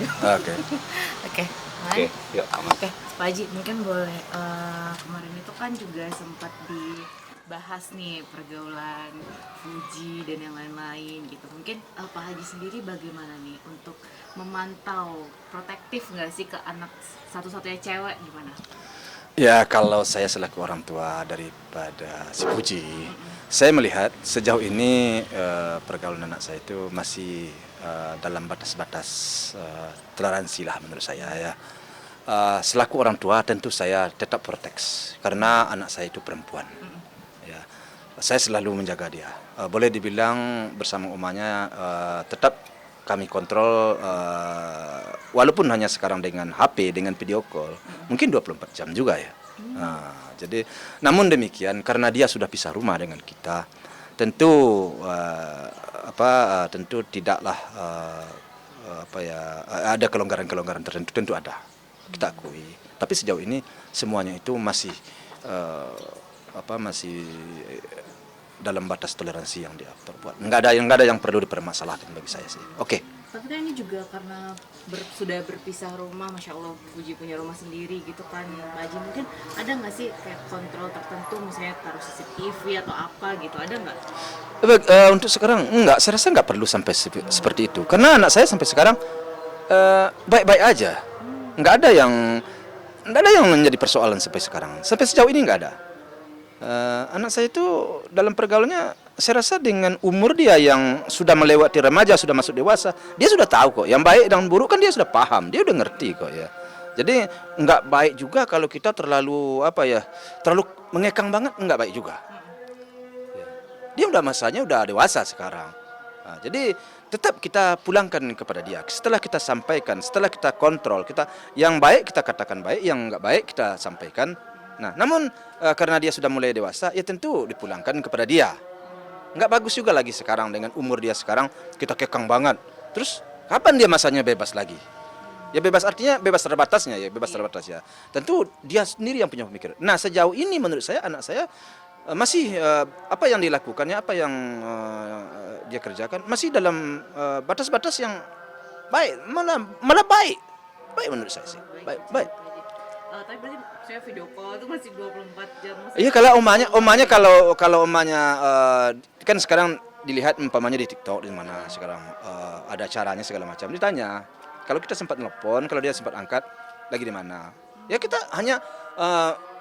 Oke. Oke, aman. Oke, yuk aman. Oke, Pak Haji, mungkin boleh kemarin itu kan juga sempat dibahas nih pergaulan Fuji dan yang lain-lain gitu. Mungkin Pak Haji sendiri bagaimana nih untuk memantau protektif nggak sih ke anak satu-satunya cewek gimana? Ya, kalau saya selaku orang tua daripada si Puji, saya melihat sejauh ini pergaulan anak saya itu masih dalam batas-batas toleransi lah menurut saya ya. Selaku orang tua tentu saya tetap proteks karena anak saya itu perempuan. Ya, saya selalu menjaga dia. Boleh dibilang bersama umahnya tetap kami kontrol walaupun hanya sekarang dengan HP, dengan video call, mungkin 24 jam juga ya. Jadi namun demikian karena dia sudah pisah rumah dengan kita, tentu tentu tidaklah ada kelonggaran-kelonggaran tertentu tentu ada. Kita akui. Tapi sejauh ini semuanya itu masih masih dalam batas toleransi yang dia perbuat. Nggak ada yang perlu dipermasalahkan bagi saya sih. Oke. Tapi kan ini juga karena sudah berpisah rumah, Masya Allah, Puji punya rumah sendiri gitu kan, Pak Haji. Mungkin ada nggak sih kayak kontrol tertentu, misalnya taruh CCTV atau apa gitu, ada nggak? Untuk sekarang enggak, saya rasa nggak perlu sampai seperti itu. Karena anak saya sampai sekarang baik-baik aja. Nggak ada yang nggak ada yang menjadi persoalan sampai sekarang. Sampai sejauh ini nggak ada. Anak saya itu dalam pergaulannya saya rasa dengan umur dia yang sudah melewati remaja, sudah masuk dewasa, dia sudah tahu kok yang baik dan buruk kan dia sudah paham, dia udah ngerti kok ya. Jadi nggak baik juga kalau kita terlalu terlalu mengekang banget, nggak baik juga. Ya. Dia udah masanya udah dewasa sekarang. Jadi tetap kita pulangkan kepada dia. Setelah kita sampaikan, setelah kita kontrol, kita yang baik kita katakan baik, yang nggak baik kita sampaikan. Nah, namun karena dia sudah mulai dewasa, ya tentu dipulangkan kepada dia. Nggak bagus juga lagi sekarang dengan umur dia sekarang kita kekang banget. Terus kapan dia masanya bebas lagi? Ya bebas artinya bebas terbatasnya ya, bebas terbatas ya. Tentu dia sendiri yang punya pemikiran. Nah, sejauh ini menurut saya anak saya masih apa yang dilakukannya, apa yang dia kerjakan masih dalam batas-batas yang baik, malah baik. Baik menurut saya sih. Baik, baik. Tapi berarti saya video call itu masih 24 jam. Iya, kalau omanya kalau omanya kan sekarang dilihat umpamanya di TikTok di mana sekarang ada caranya segala macam ditanya. Kalau kita sempat nelpon, kalau dia sempat angkat lagi di mana? Ya kita hanya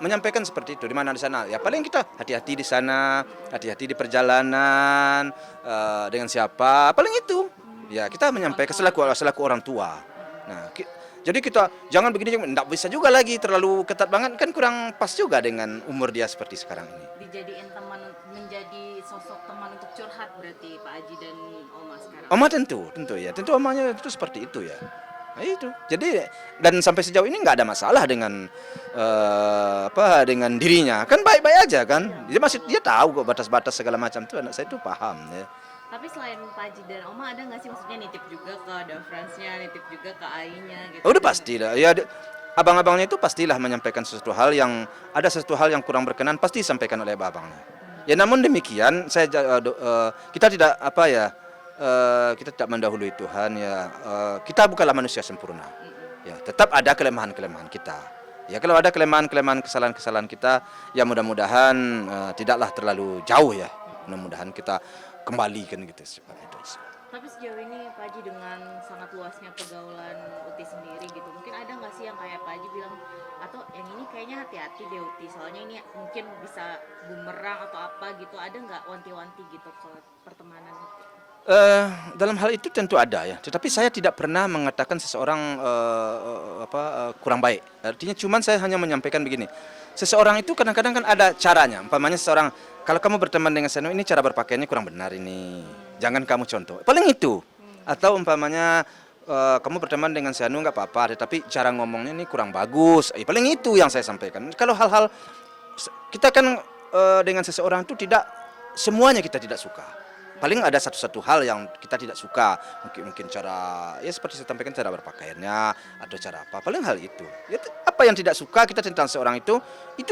menyampaikan seperti itu di mana di sana. Ya paling kita hati-hati di sana, hati-hati di perjalanan dengan siapa. Paling itu. Ya kita menyampaikan selaku orang tua. Nah, jadi kita jangan begini, enggak bisa juga lagi terlalu ketat banget kan kurang pas juga dengan umur dia seperti sekarang ini. Dijadiin teman, menjadi sosok teman untuk curhat berarti Pak Haji dan Oma sekarang. Oma tentu ya, tentu omanya itu seperti itu ya. Nah, itu. Jadi dan sampai sejauh ini nggak ada masalah dengan dengan dirinya. Kan baik-baik aja kan. Dia tahu kok batas-batas segala macam tuh anak saya itu paham ya. Tapi selain Pak Haji dan Oma ada nggak sih maksudnya nitip juga ke ada friends-nya, nitip juga ke Ainya gitu? Udah pasti dah. Ya abang-abangnya itu pastilah menyampaikan sesuatu hal yang yang kurang berkenan pasti disampaikan oleh abang-abangnya. Ya namun demikian kita tidak kita tidak mendahului Tuhan ya. Kita bukanlah manusia sempurna. Ya, tetap ada kelemahan-kelemahan kita. Ya kalau ada kelemahan-kelemahan kesalahan-kesalahan kita ya mudah-mudahan tidaklah terlalu jauh ya. Mudah-mudahan kita kembalikan gitu seperti itu. Tapi sejauh ini Pak Haji dengan sangat luasnya pergaulan Uti sendiri gitu, mungkin ada nggak sih yang kayak Pak Haji bilang, atau yang ini kayaknya hati-hati deh Uti, soalnya ini mungkin bisa bumerang atau apa gitu, ada nggak wanti-wanti gitu ke pertemanan Uti? Dalam hal itu tentu ada ya, tetapi saya tidak pernah mengatakan seseorang kurang baik. Artinya cuman saya hanya menyampaikan begini. Seseorang itu kadang-kadang kan ada caranya. Umpamanya seseorang kalau kamu berteman dengan Seno ini cara berpakaiannya kurang benar ini. Jangan kamu contoh. Paling itu. Atau umpamanya kamu berteman dengan Seno nggak apa-apa, tetapi cara ngomongnya ini kurang bagus. Paling itu yang saya sampaikan. Kalau hal-hal kita kan dengan seseorang itu tidak semuanya kita tidak suka. Paling ada satu hal yang kita tidak suka, mungkin cara ya seperti saya sampaikan cara berpakaiannya atau cara apa, paling hal itu ya, apa yang tidak suka kita tentang seorang itu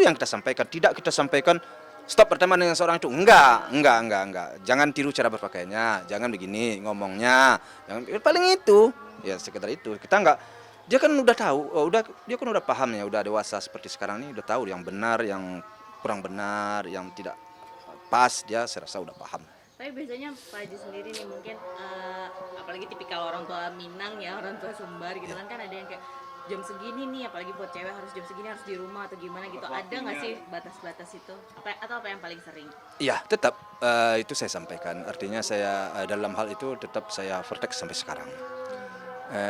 yang kita sampaikan, tidak kita sampaikan stop berteman dengan seorang itu. Enggak. Jangan tiru cara berpakaiannya, jangan begini ngomongnya. Jangan, paling itu. Ya sekedar itu. Kita enggak, dia kan udah tahu, dia kan udah paham ya, udah dewasa seperti sekarang ini, udah tahu yang benar, yang kurang benar, yang tidak pas, dia saya rasa udah paham. Tapi biasanya Pak Haji sendiri nih mungkin apalagi tipikal orang tua Minang ya, orang tua Sumbar gitu kan ada yang kayak jam segini nih, apalagi buat cewek harus jam segini harus di rumah atau gimana gitu. Ada nggak sih batas-batas itu? Atau apa yang paling sering? Iya, tetap itu saya sampaikan. Artinya saya dalam hal itu tetap saya vertek sampai sekarang.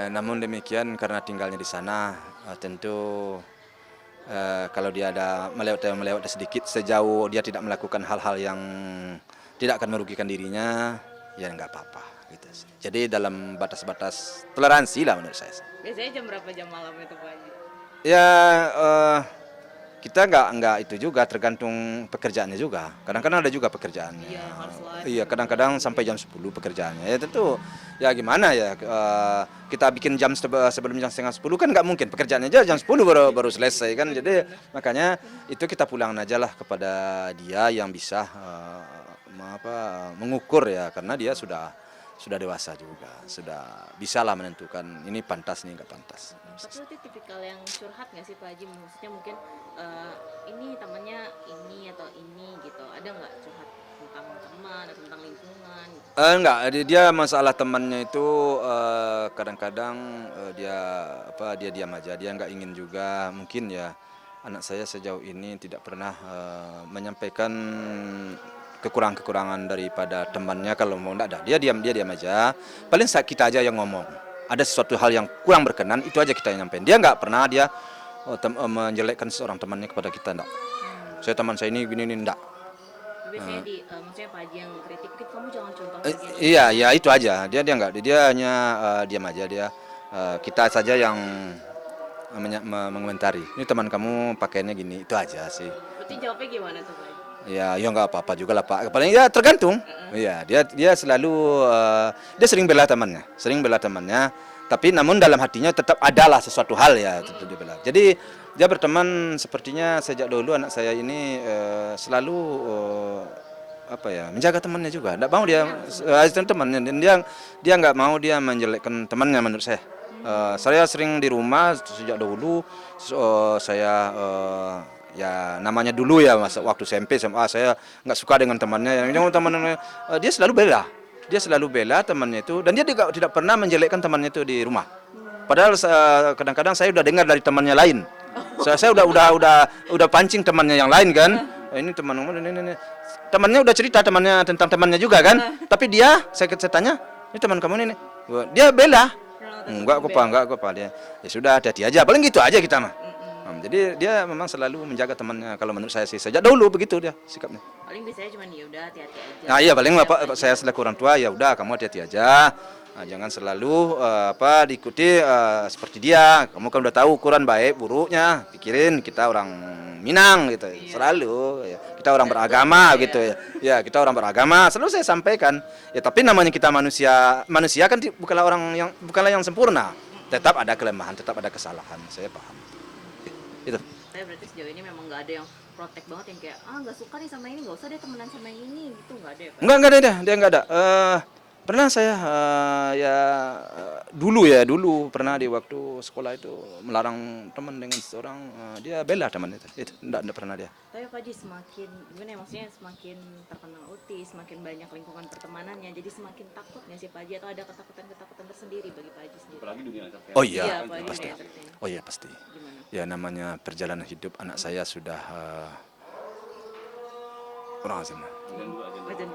Namun demikian karena tinggalnya di sana, tentu kalau dia ada melewat sedikit, sejauh dia tidak melakukan hal-hal yang tidak akan merugikan dirinya, ya nggak apa-apa gitu sih. Jadi dalam batas-batas toleransi lah menurut saya. Biasanya jam berapa jam malam itu Pak Haji? Ya kita nggak itu juga, tergantung pekerjaannya juga. Kadang-kadang ada juga pekerjaannya. Iya, harus live. Iya, kadang-kadang sampai jam 10 pekerjaannya. Ya tentu ya gimana ya, kita bikin jam sebelum jam setengah 10 kan nggak mungkin. Pekerjaannya aja jam 10 baru selesai kan. Jadi makanya itu kita pulang aja lah kepada dia yang bisa mengukur ya, karena dia sudah dewasa juga, sudah bisalah menentukan ini pantas, ini nggak pantas. Tapi itu tipikal yang curhat nggak sih Pak Haji? Maksudnya mungkin ini temannya ini atau ini gitu. Ada nggak curhat tentang teman atau tentang lingkungan? Enggak, dia masalah temannya itu kadang-kadang dia diam aja, dia nggak ingin juga, mungkin ya anak saya sejauh ini tidak pernah menyampaikan kekurangan-kekurangan daripada temannya. Kalau mau enggak ada, dia diam aja. Paling kita aja yang ngomong. Ada sesuatu hal yang kurang berkenan, itu aja kita yang nyampein. Dia nggak pernah dia menjelekkan seorang temannya kepada kita, enggak. Saya teman saya ini gini enggak. Biasanya maksudnya Pak Haji yang kritik, kamu jangan contoh Iya, itu aja. Dia enggak. Dia hanya diam aja dia. Kita saja yang mengomentari. Ini teman kamu pakaiannya gini, itu aja sih. Berarti jawabnya gimana tuh Pak Haji? Ya nggak apa-apa juga lah Pak. Paling ya tergantung. Iya, dia selalu dia sering bela temannya. Tapi namun dalam hatinya tetap adalah sesuatu hal ya, tetap dia bela. Jadi dia berteman sepertinya sejak dulu anak saya ini selalu menjaga temannya juga. Nggak mau dia temannya, dan dia nggak mau dia menjelekkan temannya menurut saya. Saya sering di rumah sejak dulu, saya ya namanya dulu ya waktu SMP SMA saya nggak suka dengan temannya, dia selalu bela temannya itu, dan dia tidak pernah menjelekkan temannya itu di rumah. Padahal kadang-kadang saya udah dengar dari temannya lain, saya udah pancing temannya yang lain kan, ini temannya udah cerita tentang temannya juga kan, tapi saya tanya, ini teman kamu ini, dia bela. Enggak kok Pak, dia ya sudah, hati-hati aja, paling gitu aja kita mah. Jadi dia memang selalu menjaga temannya. Kalau menurut saya sih sejak dulu begitu dia sikapnya. Paling biasanya cuma ya udah hati-hati aja. Nah iya, paling saya selaku orang tua ya udah kamu hati-hati aja. Nah, jangan selalu diikuti seperti dia. Kamu kan udah tahu ukuran baik buruknya. Pikirin kita orang Minang gitu. Iya. Selalu ya. Kita orang beragama gitu ya. Ya, kita orang beragama, selalu saya sampaikan. Ya tapi namanya kita manusia kan bukanlah yang sempurna. Tetap ada kelemahan, tetap ada kesalahan. Saya paham. Itu. Saya berarti sejauh ini memang nggak ada yang protek banget yang kayak nggak suka nih sama ini, nggak usah deh temenan sama yang ini gitu, nggak ada ya Pak? Enggak ada dia nggak ada. Pernah saya dulu pernah di waktu sekolah itu melarang teman dengan seorang, dia bela teman itu enggak pernah dia. Tapi Pak Haji semakin gimana ya, maksudnya semakin terkenal autis, semakin banyak lingkungan pertemanannya, jadi semakin takut nggak sih Pak Haji, atau ada ketakutan tersendiri bagi Pak Haji sendiri? Apalagi dunia entertainment. Oh iya, apalagi pasti. dunia entertainment. Oh iya pasti. Gimana? Ya namanya perjalanan hidup anak saya sudah orang asing. Wajan.